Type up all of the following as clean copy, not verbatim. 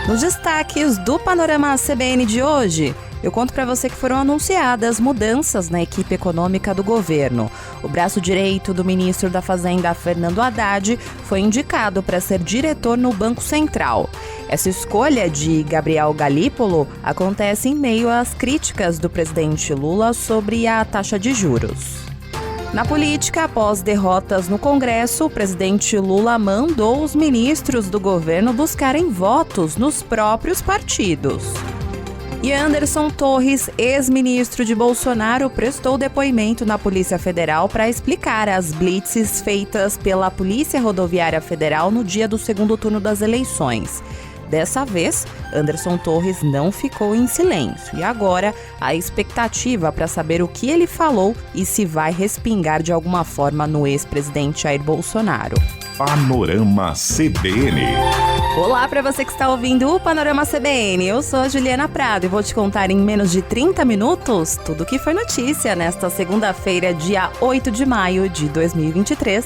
Nos destaques do Panorama CBN de hoje, eu conto para você que foram anunciadas mudanças na equipe econômica do governo. O braço direito do ministro da Fazenda, Fernando Haddad, foi indicado para ser diretor no Banco Central. Essa escolha de Gabriel Galípolo acontece em meio às críticas do presidente Lula sobre a taxa de juros. Na política, após derrotas no Congresso, o presidente Lula mandou os ministros do governo buscarem votos nos próprios partidos. E Anderson Torres, ex-ministro de Bolsonaro, prestou depoimento na Polícia Federal para explicar as blitzes feitas pela Polícia Rodoviária Federal no dia do segundo turno das eleições. Dessa vez, Anderson Torres não ficou em silêncio e agora a expectativa para saber o que ele falou e se vai respingar de alguma forma no ex-presidente Jair Bolsonaro. Panorama CBN. Olá para você que está ouvindo o Panorama CBN. Eu sou a Juliana Prado e vou te contar em menos de 30 minutos tudo o que foi notícia nesta segunda-feira, dia 8 de maio de 2023.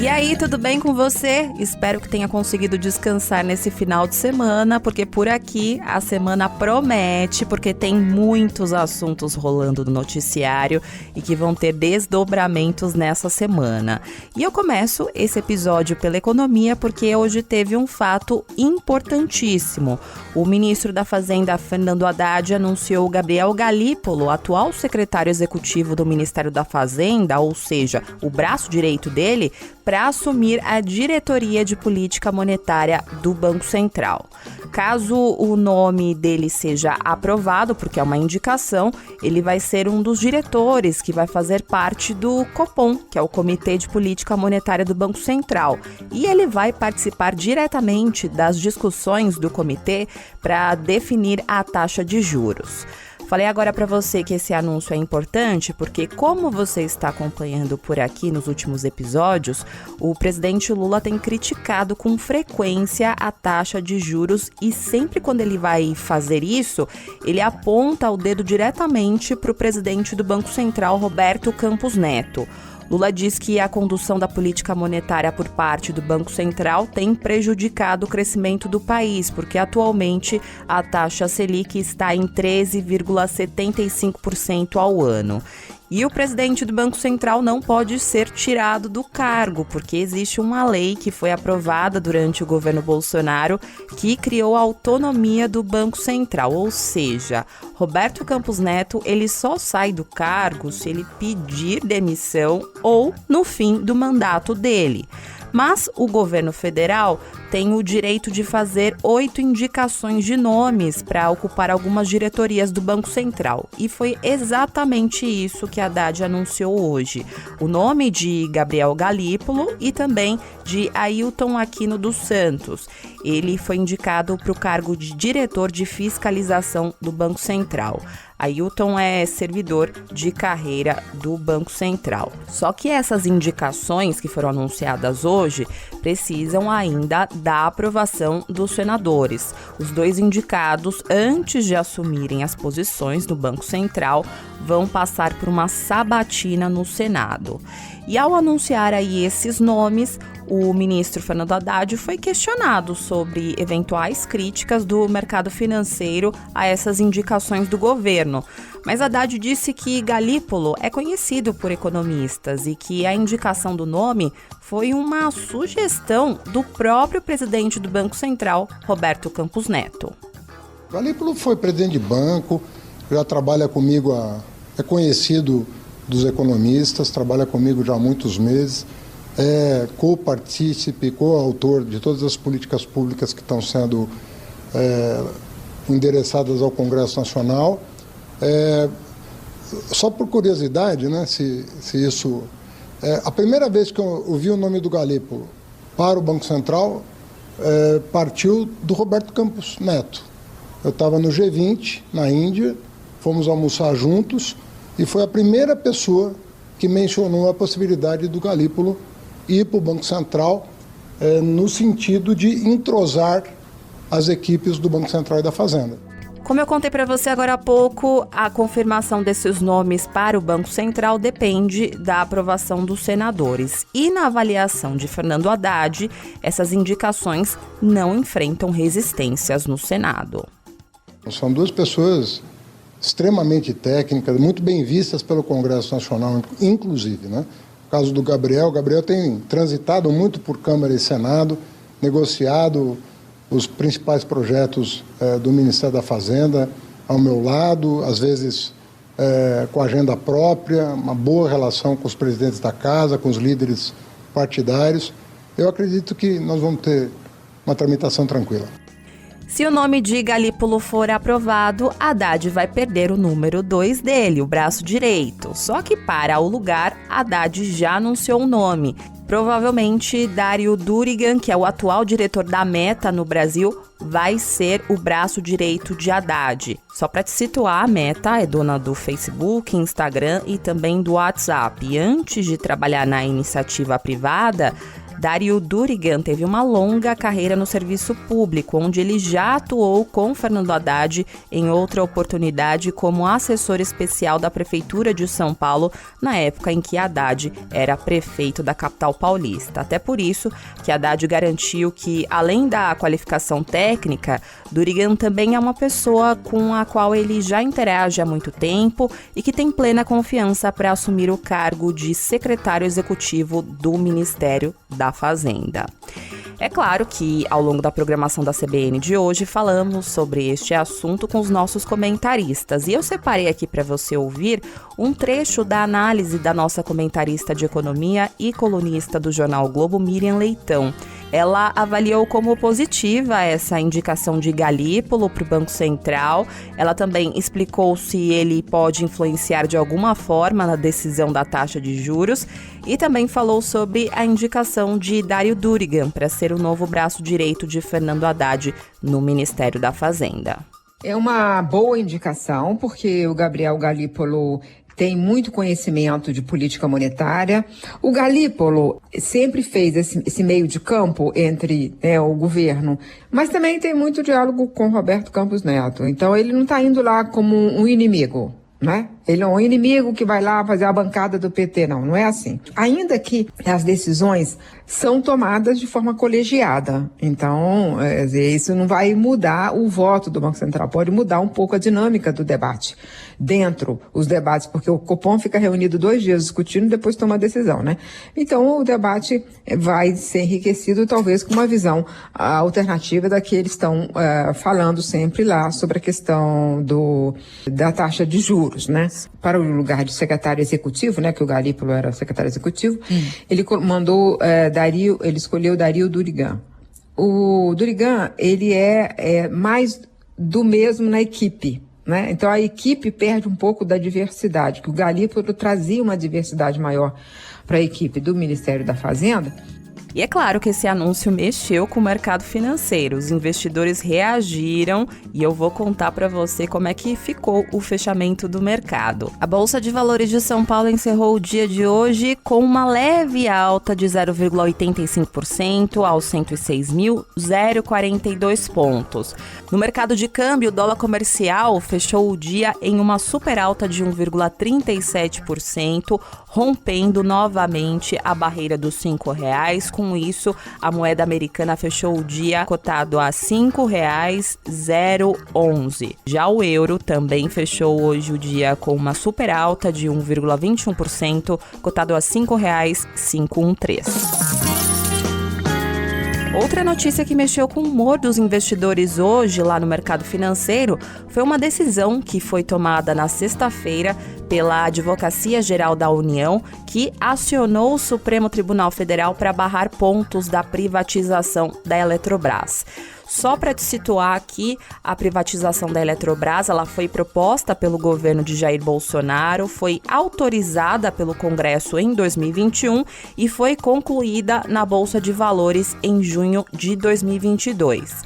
E aí, tudo bem com você? Espero que tenha conseguido descansar nesse final de semana, porque por aqui a semana promete, porque tem muitos assuntos rolando no noticiário e que vão ter desdobramentos nessa semana. E eu começo esse episódio pela economia, porque hoje teve um fato importantíssimo. O ministro da Fazenda, Fernando Haddad, anunciou Gabriel Galípolo, atual secretário executivo do Ministério da Fazenda, ou seja, o braço direito dele, para assumir a diretoria de política monetária do Banco Central. Caso o nome dele seja aprovado, porque é uma indicação, ele vai ser um dos diretores que vai fazer parte do Copom, que é o Comitê de Política Monetária do Banco Central. E ele vai participar diretamente das discussões do comitê para definir a taxa de juros. Falei agora para você que esse anúncio é importante porque, como você está acompanhando por aqui nos últimos episódios, o presidente Lula tem criticado com frequência a taxa de juros e sempre quando ele vai fazer isso, ele aponta o dedo diretamente para o presidente do Banco Central, Roberto Campos Neto. Lula diz que a condução da política monetária por parte do Banco Central tem prejudicado o crescimento do país, porque atualmente a taxa Selic está em 13,75% ao ano. E o presidente do Banco Central não pode ser tirado do cargo, porque existe uma lei que foi aprovada durante o governo Bolsonaro que criou a autonomia do Banco Central, ou seja, Roberto Campos Neto ele só sai do cargo se ele pedir demissão ou no fim do mandato dele. Mas o governo federal tem o direito de fazer 8 indicações de nomes para ocupar algumas diretorias do Banco Central. E foi exatamente isso que Haddad anunciou hoje. O nome de Gabriel Galípolo e também de Ailton Aquino dos Santos. Ele foi indicado para o cargo de diretor de fiscalização do Banco Central. Ailton é servidor de carreira do Banco Central. Só que essas indicações que foram anunciadas hoje precisam ainda da aprovação dos senadores. Os dois indicados, antes de assumirem as posições no Banco Central, vão passar por uma sabatina no Senado. E ao anunciar aí esses nomes, o ministro Fernando Haddad foi questionado sobre eventuais críticas do mercado financeiro a essas indicações do governo. Mas Haddad disse que Galípolo é conhecido por economistas e que a indicação do nome foi uma sugestão do próprio presidente do Banco Central, Roberto Campos Neto. Galípolo foi presidente de banco, já trabalha comigo, é conhecido dos economistas, trabalha comigo já há muitos meses. É co-partícipe, co-autor de todas as políticas públicas que estão sendo endereçadas ao Congresso Nacional. Só por curiosidade, né, se isso... a primeira vez que eu ouvi o nome do Galípolo para o Banco Central partiu do Roberto Campos Neto. Eu estava no G20, na Índia, fomos almoçar juntos e foi a primeira pessoa que mencionou a possibilidade do Galípolo ir para o Banco Central no sentido de entrosar as equipes do Banco Central e da Fazenda. Como eu contei para você agora há pouco, a confirmação desses nomes para o Banco Central depende da aprovação dos senadores. E na avaliação de Fernando Haddad, essas indicações não enfrentam resistências no Senado. São duas pessoas extremamente técnicas, muito bem vistas pelo Congresso Nacional, inclusive, né? No caso do Gabriel, o Gabriel tem transitado muito por Câmara e Senado, negociado os principais projetos do Ministério da Fazenda ao meu lado, às vezes com agenda própria, uma boa relação com os presidentes da casa, com os líderes partidários. Eu acredito que nós vamos ter uma tramitação tranquila. Se o nome de Galípolo for aprovado, Haddad vai perder o número 2 dele, o braço direito. Só que para o lugar, Haddad já anunciou o nome. Provavelmente, Dario Durigan, que é o atual diretor da Meta no Brasil, vai ser o braço direito de Haddad. Só para te situar, a Meta é dona do Facebook, Instagram e também do WhatsApp. E antes de trabalhar na iniciativa privada, Dario Durigan teve uma longa carreira no serviço público, onde ele já atuou com Fernando Haddad em outra oportunidade como assessor especial da Prefeitura de São Paulo, na época em que Haddad era prefeito da capital paulista. Até por isso que Haddad garantiu que, além da qualificação técnica, Durigan também é uma pessoa com a qual ele já interage há muito tempo e que tem plena confiança para assumir o cargo de secretário executivo do Ministério da Fazenda. É claro que, ao longo da programação da CBN de hoje, falamos sobre este assunto com os nossos comentaristas. E eu separei aqui para você ouvir um trecho da análise da nossa comentarista de economia e colunista do jornal Globo, Miriam Leitão. Ela avaliou como positiva essa indicação de Galípolo para o Banco Central. Ela também explicou se ele pode influenciar de alguma forma na decisão da taxa de juros e também falou sobre a indicação de Dario Durigan para ser o novo braço direito de Fernando Haddad no Ministério da Fazenda. É uma boa indicação, porque o Gabriel Galípolo tem muito conhecimento de política monetária. O Galípolo sempre fez esse meio de campo entre o governo, mas também tem muito diálogo com Roberto Campos Neto. Então ele não está indo lá como um inimigo, né? Ele é um inimigo que vai lá fazer a bancada do PT, não é assim. Ainda que as decisões são tomadas de forma colegiada. Então, isso não vai mudar o voto do Banco Central, pode mudar um pouco a dinâmica do debate. Dentro os debates, porque o Copom fica reunido 2 dias discutindo e depois toma a decisão, né? Então, o debate vai ser enriquecido talvez com uma visão alternativa da que eles estão falando sempre lá sobre a questão da taxa de juros, né? Para o lugar de secretário executivo, né, que o Galípolo era secretário executivo, ele mandou ele escolheu Dario Durigan. O Durigan, ele é mais do mesmo na equipe, né? Então a equipe perde um pouco da diversidade, que o Galípolo trazia uma diversidade maior para a equipe do Ministério da Fazenda. E é claro que esse anúncio mexeu com o mercado financeiro. Os investidores reagiram e eu vou contar para você como é que ficou o fechamento do mercado. A Bolsa de Valores de São Paulo encerrou o dia de hoje com uma leve alta de 0,85% aos 106.042 pontos. No mercado de câmbio, o dólar comercial fechou o dia em uma super alta de 1,37%, rompendo novamente a barreira dos R$5. Com isso, a moeda americana fechou o dia cotado a R$ 5,011. Já o euro também fechou hoje o dia com uma super alta de 1,21%, cotado a R$ 5,513. Outra notícia que mexeu com o humor dos investidores hoje lá no mercado financeiro foi uma decisão que foi tomada na sexta-feira pela Advocacia Geral da União, que acionou o Supremo Tribunal Federal para barrar pontos da privatização da Eletrobras. Só para te situar aqui, a privatização da Eletrobras, ela foi proposta pelo governo de Jair Bolsonaro, foi autorizada pelo Congresso em 2021 e foi concluída na Bolsa de Valores em junho de 2022.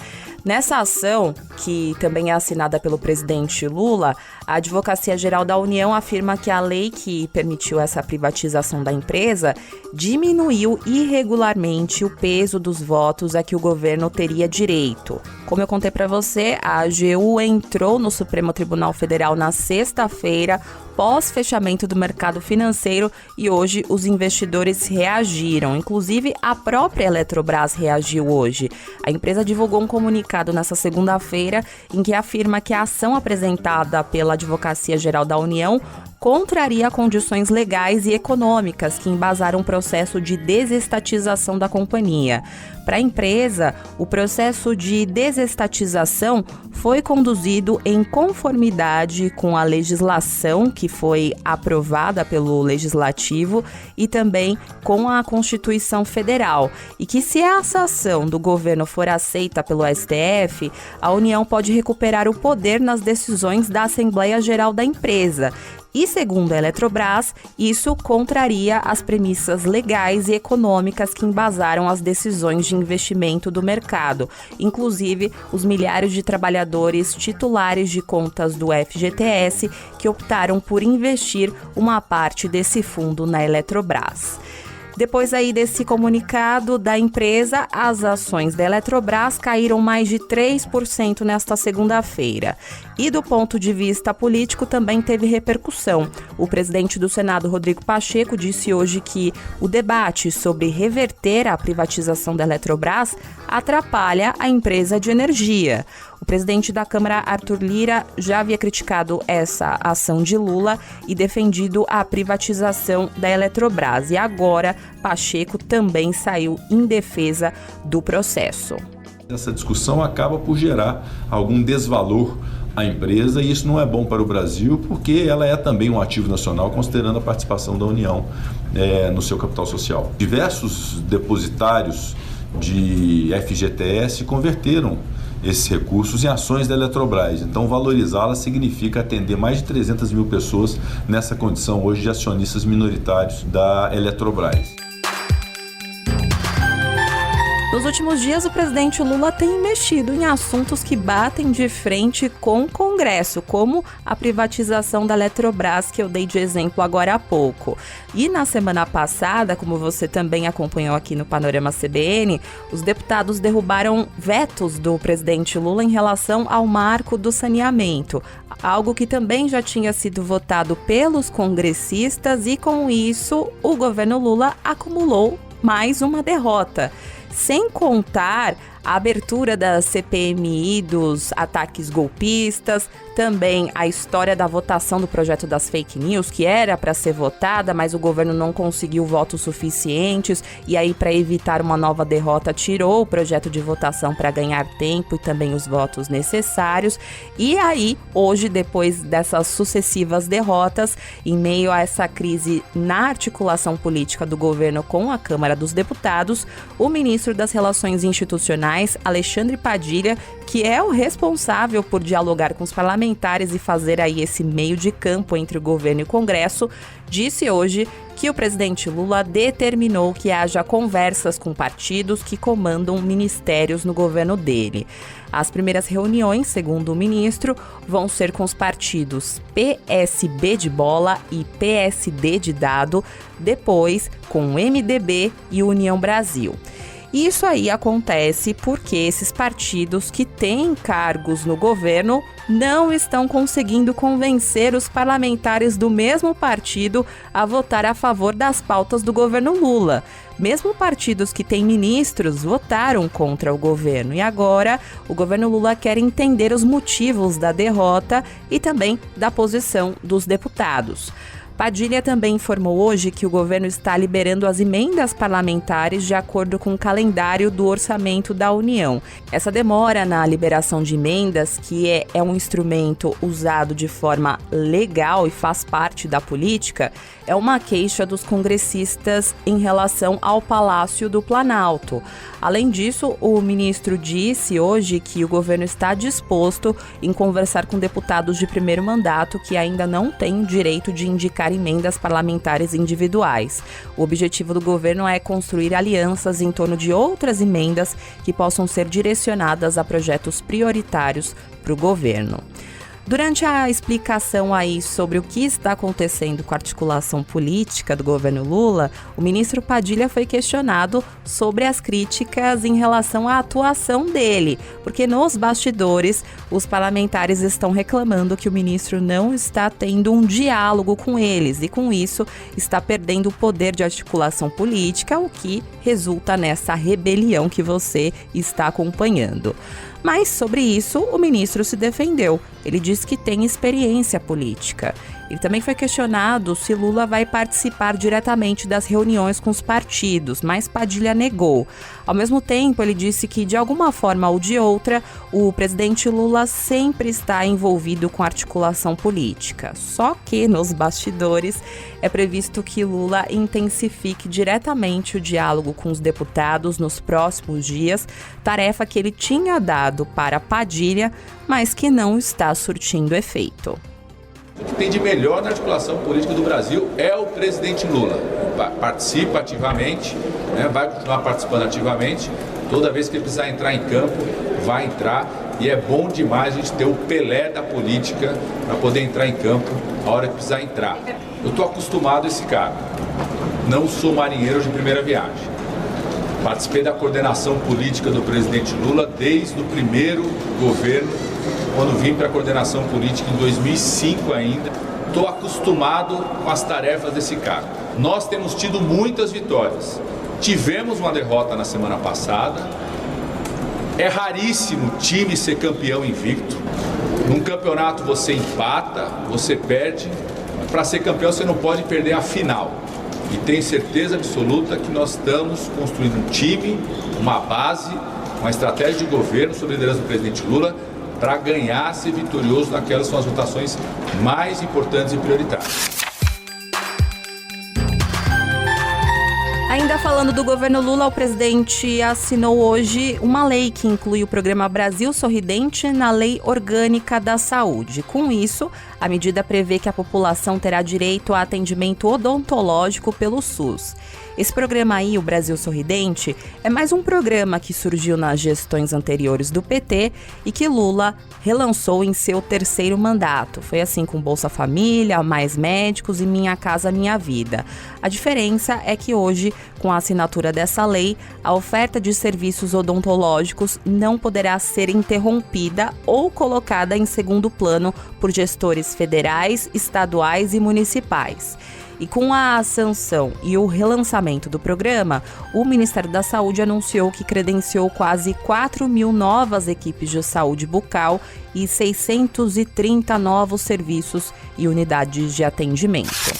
Nessa ação, que também é assinada pelo presidente Lula, a Advocacia Geral da União afirma que a lei que permitiu essa privatização da empresa diminuiu irregularmente o peso dos votos a que o governo teria direito. Como eu contei para você, a AGU entrou no Supremo Tribunal Federal na sexta-feira, pós-fechamento do mercado financeiro, e hoje os investidores reagiram. Inclusive, a própria Eletrobras reagiu hoje. A empresa divulgou um comunicado nesta segunda-feira em que afirma que a ação apresentada pela Advocacia Geral da União contraria condições legais e econômicas que embasaram o processo de desestatização da companhia. Para a empresa, o processo de desestatização foi conduzido em conformidade com a legislação que foi aprovada pelo Legislativo e também com a Constituição Federal. E que, se essa ação do governo for aceita pelo STF, a União pode recuperar o poder nas decisões da Assembleia Geral da empresa. E, segundo a Eletrobras, isso contraria as premissas legais e econômicas que embasaram as decisões de investimento do mercado, inclusive os milhares de trabalhadores titulares de contas do FGTS que optaram por investir uma parte desse fundo na Eletrobras. Depois aí desse comunicado da empresa, as ações da Eletrobras caíram mais de 3% nesta segunda-feira. E do ponto de vista político também teve repercussão. O presidente do Senado, Rodrigo Pacheco, disse hoje que o debate sobre reverter a privatização da Eletrobras atrapalha a empresa de energia. O presidente da Câmara, Arthur Lira, já havia criticado essa ação de Lula e defendido a privatização da Eletrobras. E agora, Pacheco também saiu em defesa do processo. Essa discussão acaba por gerar algum desvalor à empresa, e isso não é bom para o Brasil, porque ela é também um ativo nacional, considerando a participação da União no seu capital social. Diversos depositários de FGTS converteram esses recursos em ações da Eletrobras. Então, valorizá-la significa atender mais de 300 mil pessoas nessa condição hoje de acionistas minoritários da Eletrobras. Nos últimos dias, o presidente Lula tem mexido em assuntos que batem de frente com o Congresso, como a privatização da Eletrobras, que eu dei de exemplo agora há pouco. E na semana passada, como você também acompanhou aqui no Panorama CBN, os deputados derrubaram vetos do presidente Lula em relação ao marco do saneamento, algo que também já tinha sido votado pelos congressistas, e com isso o governo Lula acumulou mais uma derrota. Sem contar a abertura da CPMI dos ataques golpistas, também a história da votação do projeto das fake news, que era para ser votada, mas o governo não conseguiu votos suficientes, e aí, para evitar uma nova derrota, tirou o projeto de votação para ganhar tempo e também os votos necessários. E aí, hoje, depois dessas sucessivas derrotas, em meio a essa crise na articulação política do governo com a Câmara dos Deputados, o ministro das Relações Institucionais, Alexandre Padilha, que é o responsável por dialogar com os parlamentares e fazer aí esse meio de campo entre o governo e o Congresso, disse hoje que o presidente Lula determinou que haja conversas com partidos que comandam ministérios no governo dele. As primeiras reuniões, segundo o ministro, vão ser com os partidos PSB de bola e PSD de dado, depois com o MDB e União Brasil. Isso aí acontece porque esses partidos que têm cargos no governo não estão conseguindo convencer os parlamentares do mesmo partido a votar a favor das pautas do governo Lula. Mesmo partidos que têm ministros votaram contra o governo, e agora o governo Lula quer entender os motivos da derrota e também da posição dos deputados. Padilha também informou hoje que o governo está liberando as emendas parlamentares de acordo com o calendário do orçamento da União. Essa demora na liberação de emendas, que é um instrumento usado de forma legal e faz parte da política, é uma queixa dos congressistas em relação ao Palácio do Planalto. Além disso, o ministro disse hoje que o governo está disposto em conversar com deputados de primeiro mandato que ainda não têm o direito de indicar buscar emendas parlamentares individuais. O objetivo do governo é construir alianças em torno de outras emendas que possam ser direcionadas a projetos prioritários para o governo. Durante a explicação aí sobre o que está acontecendo com a articulação política do governo Lula, o ministro Padilha foi questionado sobre as críticas em relação à atuação dele, porque nos bastidores os parlamentares estão reclamando que o ministro não está tendo um diálogo com eles e com isso está perdendo o poder de articulação política, o que resulta nessa rebelião que você está acompanhando. Mas sobre isso, o ministro se defendeu. Ele disse que tem experiência política. Ele também foi questionado se Lula vai participar diretamente das reuniões com os partidos, mas Padilha negou. Ao mesmo tempo, ele disse que, de alguma forma ou de outra, o presidente Lula sempre está envolvido com articulação política. Só que, nos bastidores, é previsto que Lula intensifique diretamente o diálogo com os deputados nos próximos dias, tarefa que ele tinha dado para Padilha, mas que não está surtindo efeito. O que tem de melhor na articulação política do Brasil é o presidente Lula. Participa ativamente, vai continuar participando ativamente. Toda vez que ele precisar entrar em campo, vai entrar. E é bom demais a gente ter o Pelé da política para poder entrar em campo a hora que precisar entrar. Eu estou acostumado a esse cargo. Não sou marinheiro de primeira viagem. Participei da coordenação política do presidente Lula desde o primeiro governo, quando vim para a coordenação política em 2005 ainda. Estou acostumado com as tarefas desse cargo. Nós temos tido muitas vitórias. Tivemos uma derrota na semana passada. É raríssimo time ser campeão invicto. Num campeonato você empata, você perde. Para ser campeão você não pode perder a final. E tenho certeza absoluta que nós estamos construindo um time, uma base, uma estratégia de governo sob a liderança do presidente Lula para ganhar, ser vitorioso naquelas que são as votações mais importantes e prioritárias. Ainda falando do governo Lula, o presidente assinou hoje uma lei que inclui o programa Brasil Sorridente na Lei Orgânica da Saúde. Com isso, a medida prevê que a população terá direito a atendimento odontológico pelo SUS. Esse programa aí, o Brasil Sorridente, é mais um programa que surgiu nas gestões anteriores do PT e que Lula relançou em seu terceiro mandato. Foi assim com Bolsa Família, Mais Médicos e Minha Casa Minha Vida. A diferença é que hoje, com a assinatura dessa lei, a oferta de serviços odontológicos não poderá ser interrompida ou colocada em segundo plano por gestores federais, estaduais e municipais. E com a sanção e o relançamento do programa, o Ministério da Saúde anunciou que credenciou quase 4 mil novas equipes de saúde bucal e 630 novos serviços e unidades de atendimento.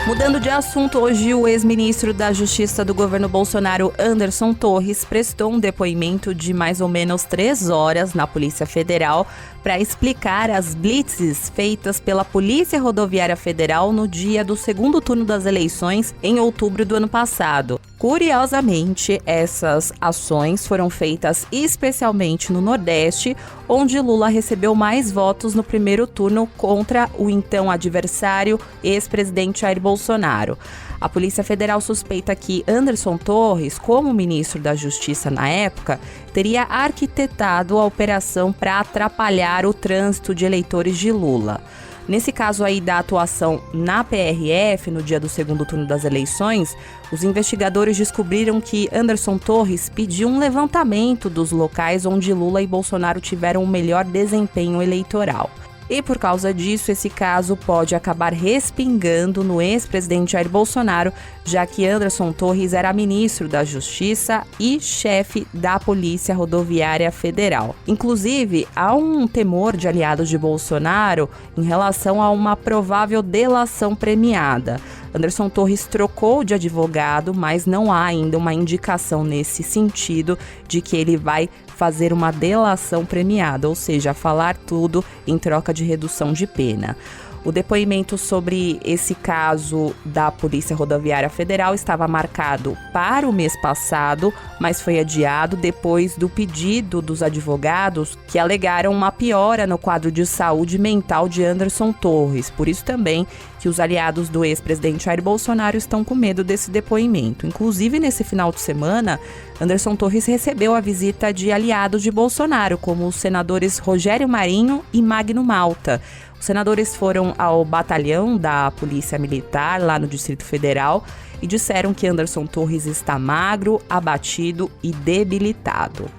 Mudando de assunto, hoje o ex-ministro da Justiça do governo Bolsonaro, Anderson Torres, prestou um depoimento de mais ou menos 3 horas na Polícia Federal para explicar as blitzes feitas pela Polícia Rodoviária Federal no dia do segundo turno das eleições em outubro do ano passado. Curiosamente, essas ações foram feitas especialmente no Nordeste, onde Lula recebeu mais votos no primeiro turno contra o então adversário, ex-presidente Jair Bolsonaro. A Polícia Federal suspeita que Anderson Torres, como ministro da Justiça na época, teria arquitetado a operação para atrapalhar o trânsito de eleitores de Lula. Nesse caso aí da atuação na PRF, no dia do segundo turno das eleições, os investigadores descobriram que Anderson Torres pediu um levantamento dos locais onde Lula e Bolsonaro tiveram o melhor desempenho eleitoral. E por causa disso, esse caso pode acabar respingando no ex-presidente Jair Bolsonaro, já que Anderson Torres era ministro da Justiça e chefe da Polícia Rodoviária Federal. Inclusive, há um temor de aliados de Bolsonaro em relação a uma provável delação premiada. Anderson Torres trocou de advogado, mas não há ainda uma indicação nesse sentido de que ele vai fazer uma delação premiada, ou seja, falar tudo em troca de redução de pena. O depoimento sobre esse caso da Polícia Rodoviária Federal estava marcado para o mês passado, mas foi adiado depois do pedido dos advogados que alegaram uma piora no quadro de saúde mental de Anderson Torres. Por isso também que os aliados do ex-presidente Jair Bolsonaro estão com medo desse depoimento. Inclusive, nesse final de semana, Anderson Torres recebeu a visita de aliados de Bolsonaro, como os senadores Rogério Marinho e Magno Malta. Os senadores foram ao batalhão da Polícia Militar, lá no Distrito Federal, e disseram que Anderson Torres está magro, abatido e debilitado.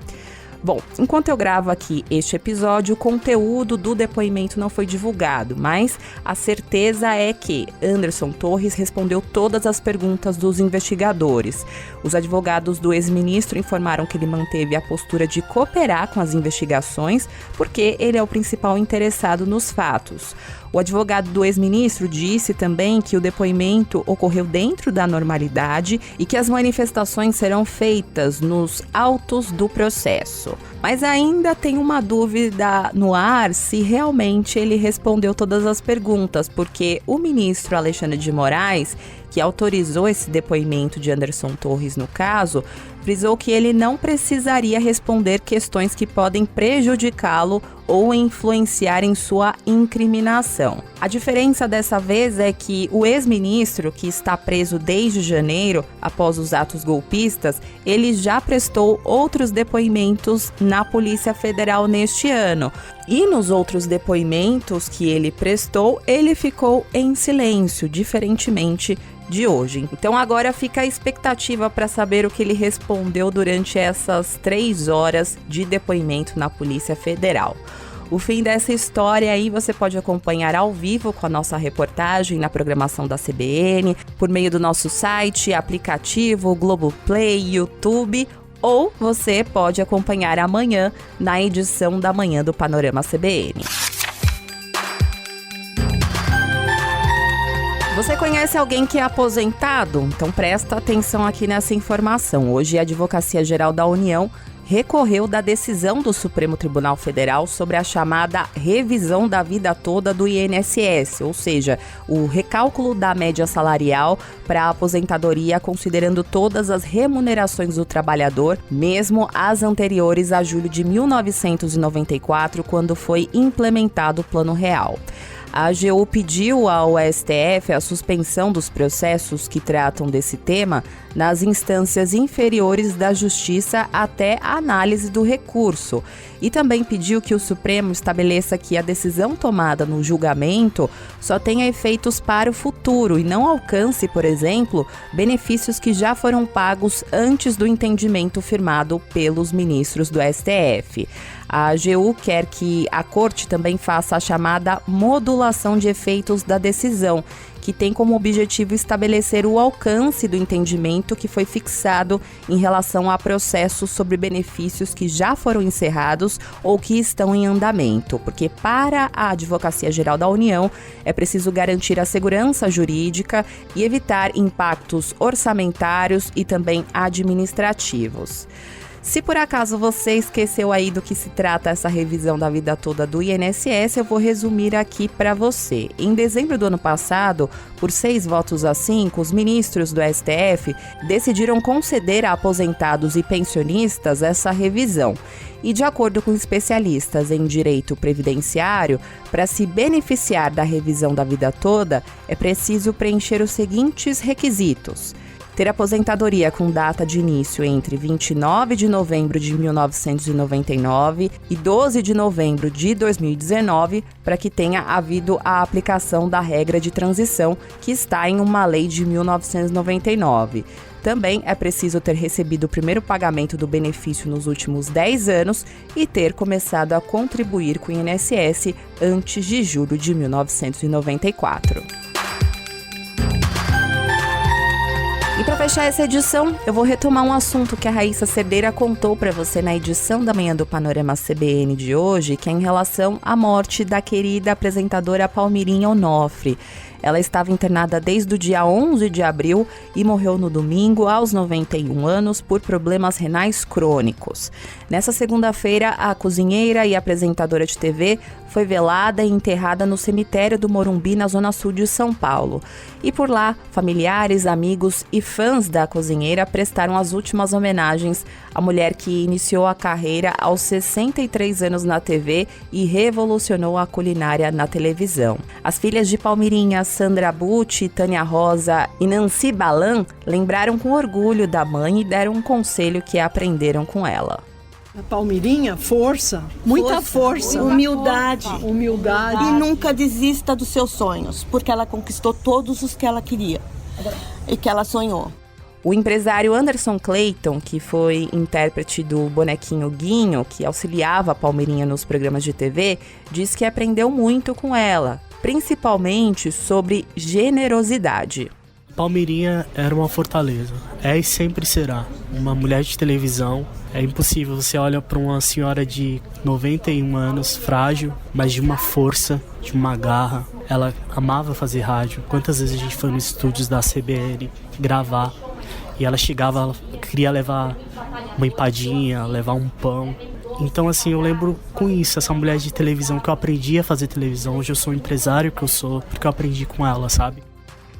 Bom, enquanto eu gravo aqui este episódio, o conteúdo do depoimento não foi divulgado, mas a certeza é que Anderson Torres respondeu todas as perguntas dos investigadores. Os advogados do ex-ministro informaram que ele manteve a postura de cooperar com as investigações, porque ele é o principal interessado nos fatos. O advogado do ex-ministro disse também que o depoimento ocorreu dentro da normalidade e que as manifestações serão feitas nos autos do processo. Mas ainda tem uma dúvida no ar se realmente ele respondeu todas as perguntas, porque o ministro Alexandre de Moraes, que autorizou esse depoimento de Anderson Torres no caso, frisou que ele não precisaria responder questões que podem prejudicá-lo ou influenciar em sua incriminação. A diferença dessa vez é que o ex-ministro, que está preso desde janeiro, após os atos golpistas, ele já prestou outros depoimentos na Polícia Federal neste ano. E nos outros depoimentos que ele prestou, ele ficou em silêncio, diferentemente de hoje. Então agora fica a expectativa para saber o que ele respondeu durante essas 3 horas de depoimento na Polícia Federal. O fim dessa história aí você pode acompanhar ao vivo com a nossa reportagem na programação da CBN, por meio do nosso site, aplicativo, Globoplay, YouTube, ou você pode acompanhar amanhã na edição da manhã do Panorama CBN. Você conhece alguém que é aposentado? Então presta atenção aqui nessa informação. Hoje a Advocacia Geral da União recorreu da decisão do Supremo Tribunal Federal sobre a chamada revisão da vida toda do INSS, ou seja, o recálculo da média salarial para a aposentadoria, considerando todas as remunerações do trabalhador, mesmo as anteriores a julho de 1994, quando foi implementado o Plano Real. A AGU pediu ao STF a suspensão dos processos que tratam desse tema nas instâncias inferiores da Justiça até a análise do recurso. E também pediu que o Supremo estabeleça que a decisão tomada no julgamento só tenha efeitos para o futuro e não alcance, por exemplo, benefícios que já foram pagos antes do entendimento firmado pelos ministros do STF. A AGU quer que a Corte também faça a chamada modulação de efeitos da decisão, que tem como objetivo estabelecer o alcance do entendimento que foi fixado em relação a processos sobre benefícios que já foram encerrados ou que estão em andamento, porque para a Advocacia Geral da União é preciso garantir a segurança jurídica e evitar impactos orçamentários e também administrativos. Se por acaso você esqueceu aí do que se trata essa revisão da vida toda do INSS, eu vou resumir aqui para você. Em dezembro do ano passado, por 6-5, os ministros do STF decidiram conceder a aposentados e pensionistas essa revisão. E de acordo com especialistas em direito previdenciário, para se beneficiar da revisão da vida toda, é preciso preencher os seguintes requisitos: ter aposentadoria com data de início entre 29 de novembro de 1999 e 12 de novembro de 2019, para que tenha havido a aplicação da regra de transição que está em uma lei de 1999. Também é preciso ter recebido o primeiro pagamento do benefício nos últimos 10 anos e ter começado a contribuir com o INSS antes de julho de 1994. E para fechar essa edição, eu vou retomar um assunto que a Raíssa Cerdeira contou para você na edição da manhã do Panorama CBN de hoje, que é em relação à morte da querida apresentadora Palmirinha Onofre. Ela estava internada desde o dia 11 de abril e morreu no domingo, aos 91 anos, por problemas renais crônicos. Nessa segunda-feira, a cozinheira e apresentadora de TV foi velada e enterrada no cemitério do Morumbi, na zona sul de São Paulo. E por lá, familiares, amigos e fãs da cozinheira prestaram as últimas homenagens à mulher que iniciou a carreira aos 63 anos na TV e revolucionou a culinária na televisão. As filhas de Palmirinha, Sandra Bucci, Tânia Rosa e Nancy Balan, lembraram com orgulho da mãe e deram um conselho que aprenderam com ela. A Palmirinha, força, muita força. Humildade. Humildade. E nunca desista dos seus sonhos, porque ela conquistou todos os que ela queria e que ela sonhou. O empresário Anderson Clayton, que foi intérprete do bonequinho Guinho, que auxiliava a Palmirinha nos programas de TV, diz que aprendeu muito com ela, principalmente sobre generosidade. Palmirinha era uma fortaleza, é e sempre será. Uma mulher de televisão, é impossível. Você olha para uma senhora de 91 anos, frágil, mas de uma força, de uma garra. Ela amava fazer rádio. Quantas vezes a gente foi nos estúdios da CBN gravar e ela chegava, ela queria levar uma empadinha, levar um pão. Então, assim, eu lembro com isso, essa mulher de televisão, que eu aprendi a fazer televisão. Hoje eu sou o empresário que eu sou, porque eu aprendi com ela, sabe?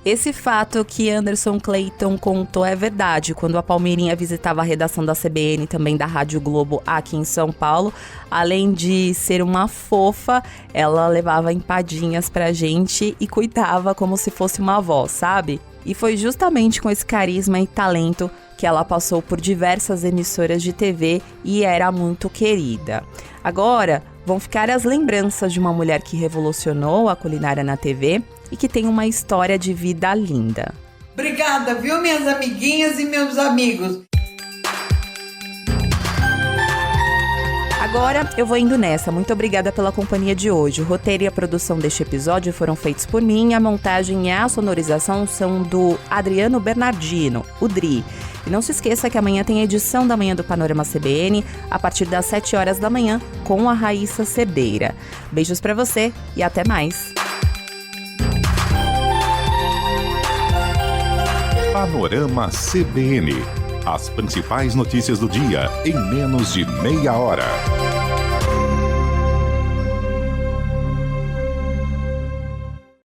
Esse fato que Anderson Clayton contou é verdade. Quando a Palmirinha visitava a redação da CBN e também da Rádio Globo aqui em São Paulo, além de ser uma fofa, ela levava empadinhas pra gente e cuidava como se fosse uma avó, sabe? E foi justamente com esse carisma e talento que ela passou por diversas emissoras de TV e era muito querida. Agora, vão ficar as lembranças de uma mulher que revolucionou a culinária na TV e que tem uma história de vida linda. Obrigada, viu, minhas amiguinhas e meus amigos? Agora eu vou indo nessa. Muito obrigada pela companhia de hoje. O roteiro e a produção deste episódio foram feitos por mim. A montagem e a sonorização são do Adriano Bernardino, o Dri. E não se esqueça que amanhã tem a edição da manhã do Panorama CBN, a partir das 7 horas da manhã, com a Raíssa Cerdeira. Beijos pra você e até mais. Panorama CBN. As principais notícias do dia em menos de meia hora.